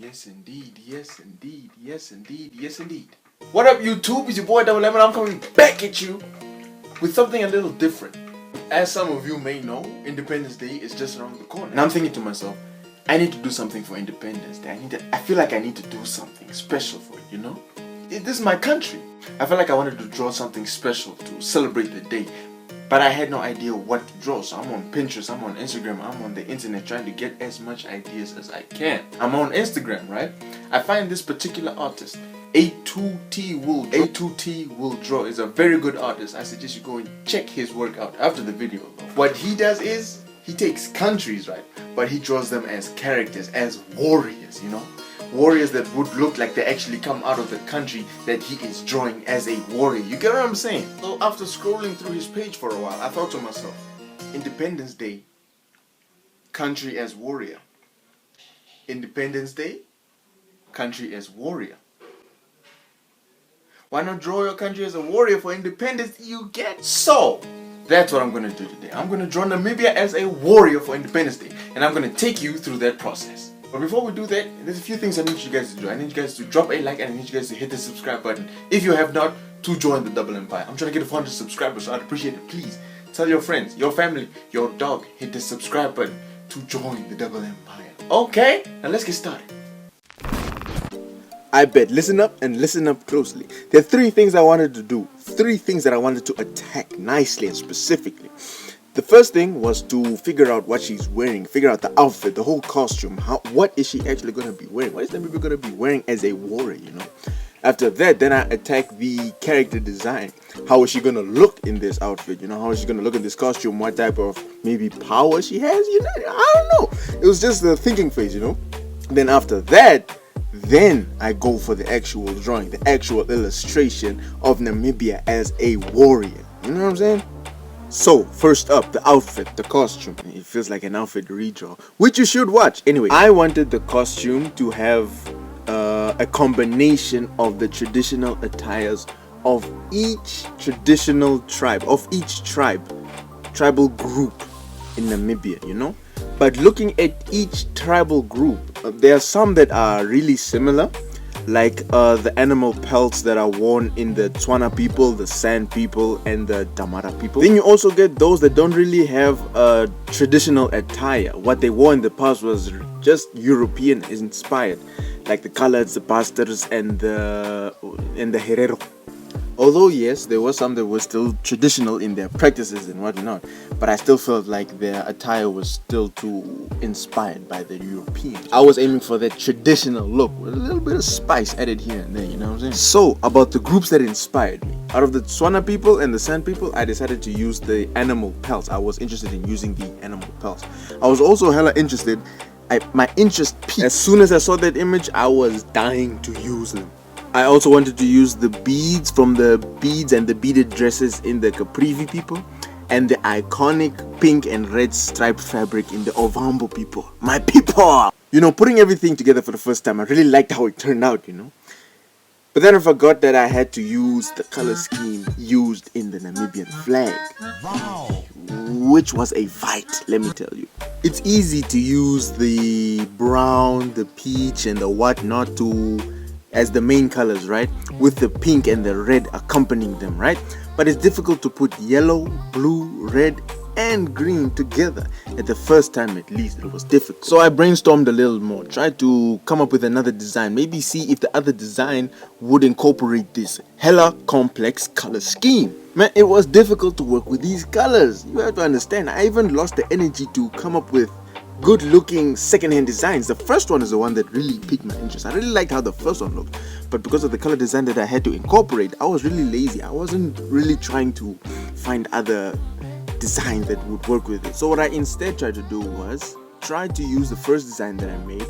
Yes indeed, yes indeed, yes indeed, yes indeed. What up YouTube? It's your boy Double Lemon. I'm coming back at you with something a little different. As some of you may know, Independence Day is just around the corner. And I'm thinking to myself, I need to do something for Independence Day. I feel like I need to do something special for it, you know? This is my country. I felt like I wanted to draw something special to celebrate the day. But I had no idea what to draw, so I'm on Pinterest, I'm on Instagram, I'm on the internet trying to get as much ideas as I can. I'm on Instagram, right? I find this particular artist, A2T Will Draw is a very good artist. I suggest you go and check his work out after the video. What he does is, he takes countries, right? But he draws them as characters, as warriors, you know? Warriors that would look like they actually come out of the country that he is drawing as a warrior. You get what I'm saying? So after scrolling through his page for a while, I thought to myself, Independence Day, country as warrior. Independence Day, country as warrior. Why not draw your country as a warrior for independence you get? So, that's what I'm going to do today. I'm going to draw Namibia as a warrior for Independence Day. And I'm going to take you through that process. But before we do that, there's a few things I need you guys to do. I need you guys to drop a like and I need you guys to hit the subscribe button. If you have not, to join the Double Empire. I'm trying to get 400 subscribers, so I'd appreciate it. Please, tell your friends, your family, your dog, hit the subscribe button to join the Double Empire. Okay, now let's get started. I bet, listen up and listen up closely. There are three things I wanted to do. Three things that I wanted to attack nicely and specifically. The first thing was to figure out what she's wearing, figure out the outfit, the whole costume. What is she actually going to be wearing? What is Namibia going to be wearing as a warrior, you know? After that, then I attack the character design. How is she going to look in this outfit? You know, how is she going to look in this costume? What type of maybe power she has? You know, I don't know. It was just the thinking phase, you know? Then after that, then I go for the actual drawing, the actual illustration of Namibia as a warrior. You know what I'm saying? So, first up, the outfit, the costume. It feels like an outfit redraw, which you should watch. Anyway, I wanted the costume to have a combination of the traditional attires of each traditional tribe, of each tribal group in Namibia, you know? But looking at each tribal group, there are some that are really similar, like the animal pelts that are worn in the Tswana people, the San people, and the Damara people. Then you also get those that don't really have a traditional attire. What they wore in the past was just European inspired, like the colors, the pastors, and the herero. Although yes, there were some that were still traditional in their practices and whatnot, but I still felt like their attire was still too inspired by the Europeans. I was aiming for that traditional look with a little bit of spice added here and there, you know what I'm saying? So, about the groups that inspired me. Out of the Tswana people and the San people, I decided to use the animal pelts. I was interested in using the animal pelts. I was also hella interested, my interest peaked. As soon as I saw that image, I was dying to use them. I also wanted to use the beads from the beads and the beaded dresses in the Caprivi people and the iconic pink and red striped fabric in the Ovambo people. My people! You know, putting everything together for the first time, I really liked how it turned out, you know. But then I forgot that I had to use the color scheme used in the Namibian flag. Wow! Which was a fight, let me tell you. It's easy to use the brown, the peach, and the whatnot as the main colors, right, with the pink and the red accompanying them, right? But it's difficult to put yellow, blue, red and green together. At the first time at least, it was difficult. So I brainstormed a little more, tried to come up with another design, maybe see if the other design would incorporate this hella complex color scheme. Man, it was difficult to work with these colors. You have to understand, I even lost the energy to come up with good looking second-hand designs. The first one is the one that really piqued my interest. I really liked how the first one looked, but because of the color design that I had to incorporate, I was really lazy. I wasn't really trying to find other designs that would work with it. So what I instead tried to do was try to use the first design that I made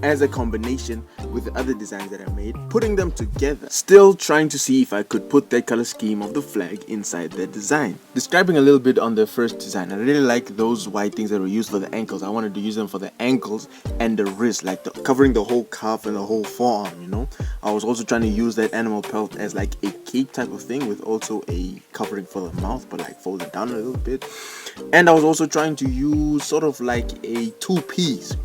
as a combination with the other designs that I made, putting them together, still trying to see if I could put that color scheme of the flag inside that design. Describing a little bit on the first design, I really like those white things that were used for the ankles. I wanted to use them for the ankles and the wrist, like covering the whole calf and the whole forearm, you know. I was also trying to use that animal pelt as like a cape type of thing with also a covering for the mouth, but like folded down a little bit. And I was also trying to use sort of like a two-piece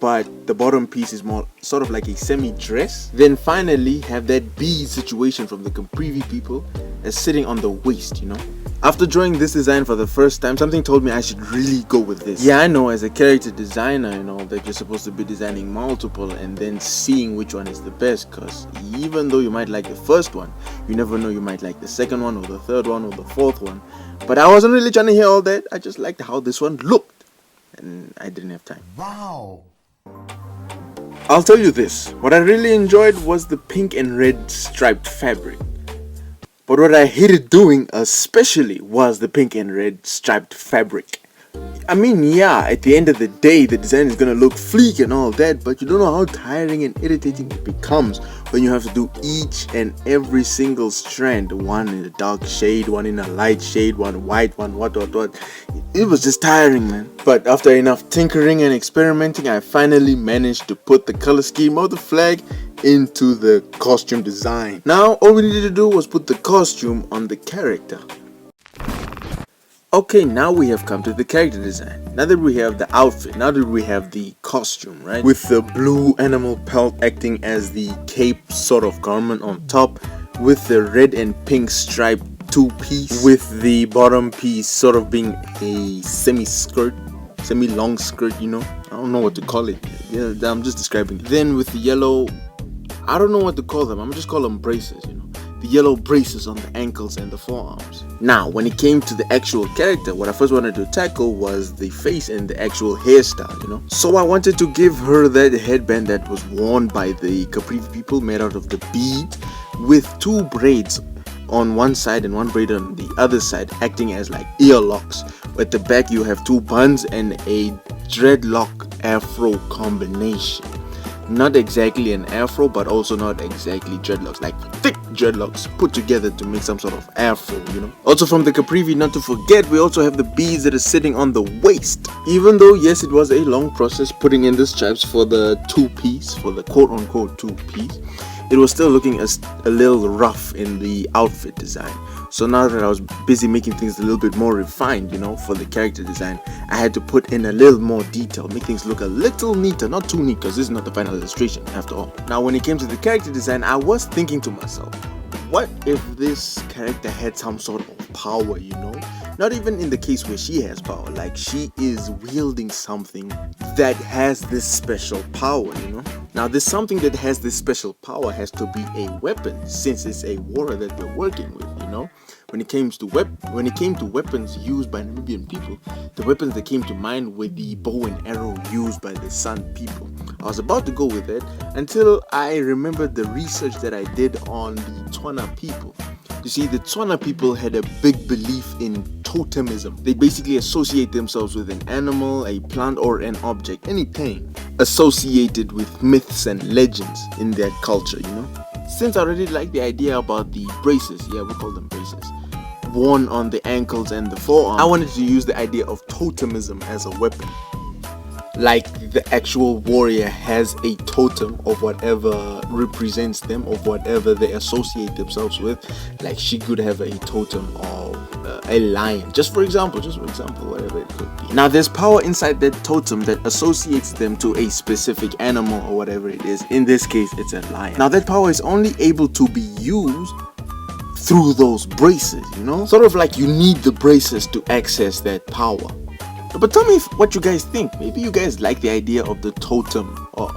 but the bottom piece is more sort of like a semi-dress. Then finally have that bead situation from the Caprivi people as sitting on the waist, you know. After drawing this design for the first time, something told me I should really go with this. Yeah, I know, as a character designer and all that, you're supposed to be designing multiple and then seeing which one is the best, because even though you might like the first one, you never know, you might like the second one or the third one or the fourth one. But I wasn't really trying to hear all that. I just liked how this one looked, and I didn't have time. Wow. I'll tell you this, what I really enjoyed was the pink and red striped fabric. But what I hated doing especially was the pink and red striped fabric. I mean, yeah, at the end of the day, the design is gonna look sleek and all that, but you don't know how tiring and irritating it becomes when you have to do each and every single strand. One in a dark shade, one in a light shade, one white, one what. It was just tiring, man. But after enough tinkering and experimenting, I finally managed to put the color scheme of the flag into the costume design. Now, all we needed to do was put the costume on the character. Okay, now we have come to the character design. Now that we have the outfit, now that we have the costume, right? With the blue animal pelt acting as the cape sort of garment on top, with the red and pink striped two-piece, with the bottom piece sort of being a semi-skirt, semi-long skirt, you know? I don't know what to call it. Yeah, I'm just describing it. Then with the yellow, I don't know what to call them. I'm just call them braces, you know? The yellow braces on the ankles and the forearms. Now, when it came to the actual character, what I first wanted to tackle was the face and the actual hairstyle, you know. So I wanted to give her that headband that was worn by the Caprivi people, made out of the bead, with two braids on one side and one braid on the other side, acting as like earlocks. At the back you have two buns and a dreadlock afro combination. Not exactly an afro, but also not exactly dreadlocks, like thick dreadlocks put together to make some sort of afro, you know. Also from the Caprivi, not to forget, we also have the beads that are sitting on the waist. Even though, yes, it was a long process putting in the stripes for the two-piece, for the quote-unquote two-piece, it was still looking a little rough in the outfit design. So now that I was busy making things a little bit more refined, you know, for the character design, I had to put in a little more detail, make things look a little neater, not too neat, because this is not the final illustration after all. Now when it came to the character design, I was thinking to myself, what if this character had some sort of power, you know? Not even in the case where she has power, like she is wielding something that has this special power, you know? Now this something that has this special power has to be a weapon, since it's a warrior that we're working with, you know? When it came to weapons used by Namibian people, the weapons that came to mind were the bow and arrow used by the San people. I was about to go with it until I remembered the research that I did on the Tswana people. You see, the Tswana people had a big belief in totemism. They basically associate themselves with an animal, a plant, or an object, anything associated with myths and legends in their culture, you know. Since I already like the idea about the braces, yeah, we call them braces, worn on the ankles and the forearm, I wanted to use the idea of totemism as a weapon. Like the actual warrior has a totem of whatever represents them, of whatever they associate themselves with. Like she could have a totem of a lion, just for example, whatever it could be. Now there's power inside that totem that associates them to a specific animal or whatever it is. In this case, it's a lion. Now that power is only able to be used through those braces, you know? Sort of like you need the braces to access that power. But tell me what you guys think. Maybe you guys like the idea of the totem or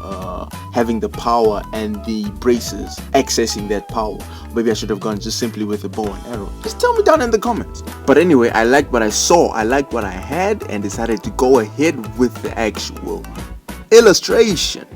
having the power and the braces accessing that power. Maybe I should have gone just simply with a bow and arrow. Just tell me down in the comments. But anyway, I liked what I saw, I liked what I had, and decided to go ahead with the actual illustration.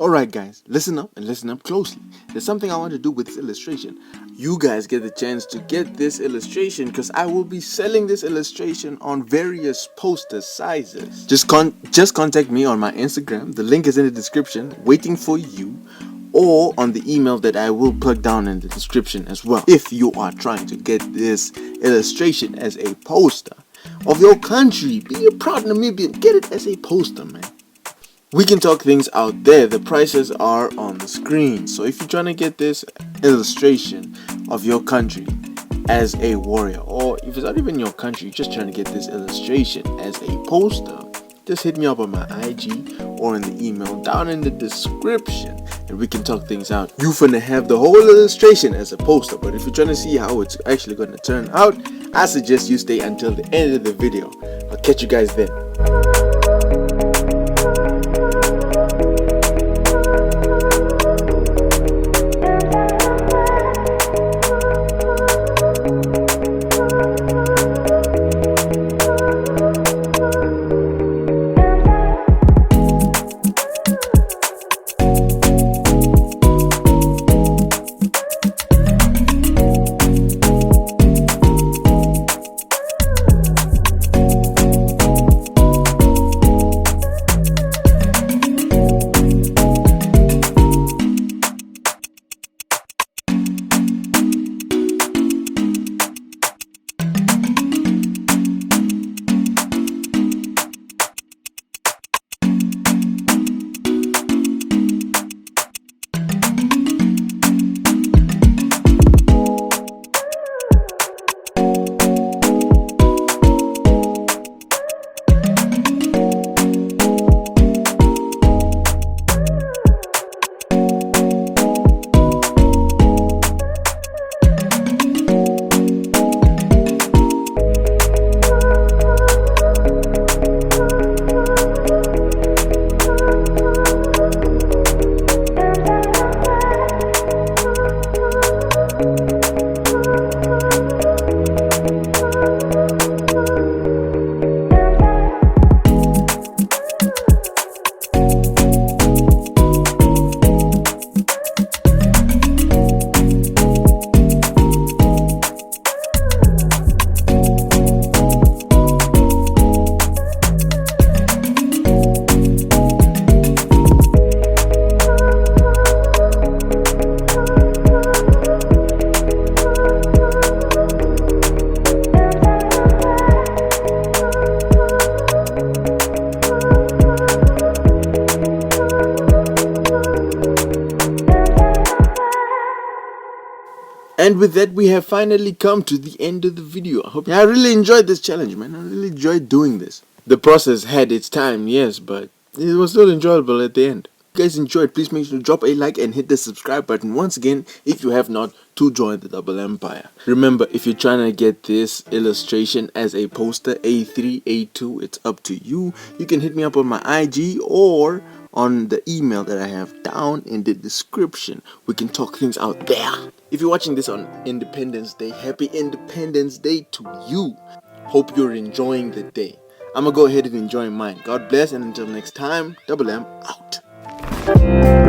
Alright guys, listen up and listen up closely. There's something I want to do with this illustration. You guys get the chance to get this illustration because I will be selling this illustration on various poster sizes. Just contact me on my Instagram, the link is in the description, waiting for you, or on the email that I will plug down in the description as well. If you are trying to get this illustration as a poster of your country, be a proud Namibian, get it as a poster, man. We can talk things out there. The prices are on the screen. So if you're trying to get this illustration of your country as a warrior, or if it's not even your country, you're just trying to get this illustration as a poster, just hit me up on my IG or in the email down in the description, and we can talk things out. You finna have the whole illustration as a poster, but if you're trying to see how it's actually going to turn out, I suggest you stay until the end of the video. I'll catch you guys then. And with that, we have finally come to the end of the video. I really enjoyed this challenge, man. I really enjoyed doing this. The process had its time, yes, but it was still enjoyable at the end. If you guys enjoyed, please make sure to drop a like and hit the subscribe button once again if you have not, to join the Double Empire. Remember, if you're trying to get this illustration as a poster, A3, A2, it's up to you. You can hit me up on my IG or on the email that I have down in the description. We can talk things out there. If you're watching this on Independence Day, happy Independence Day to you. Hope you're enjoying the day. I'm gonna go ahead and enjoy mine. God bless, and until next time, Double M out.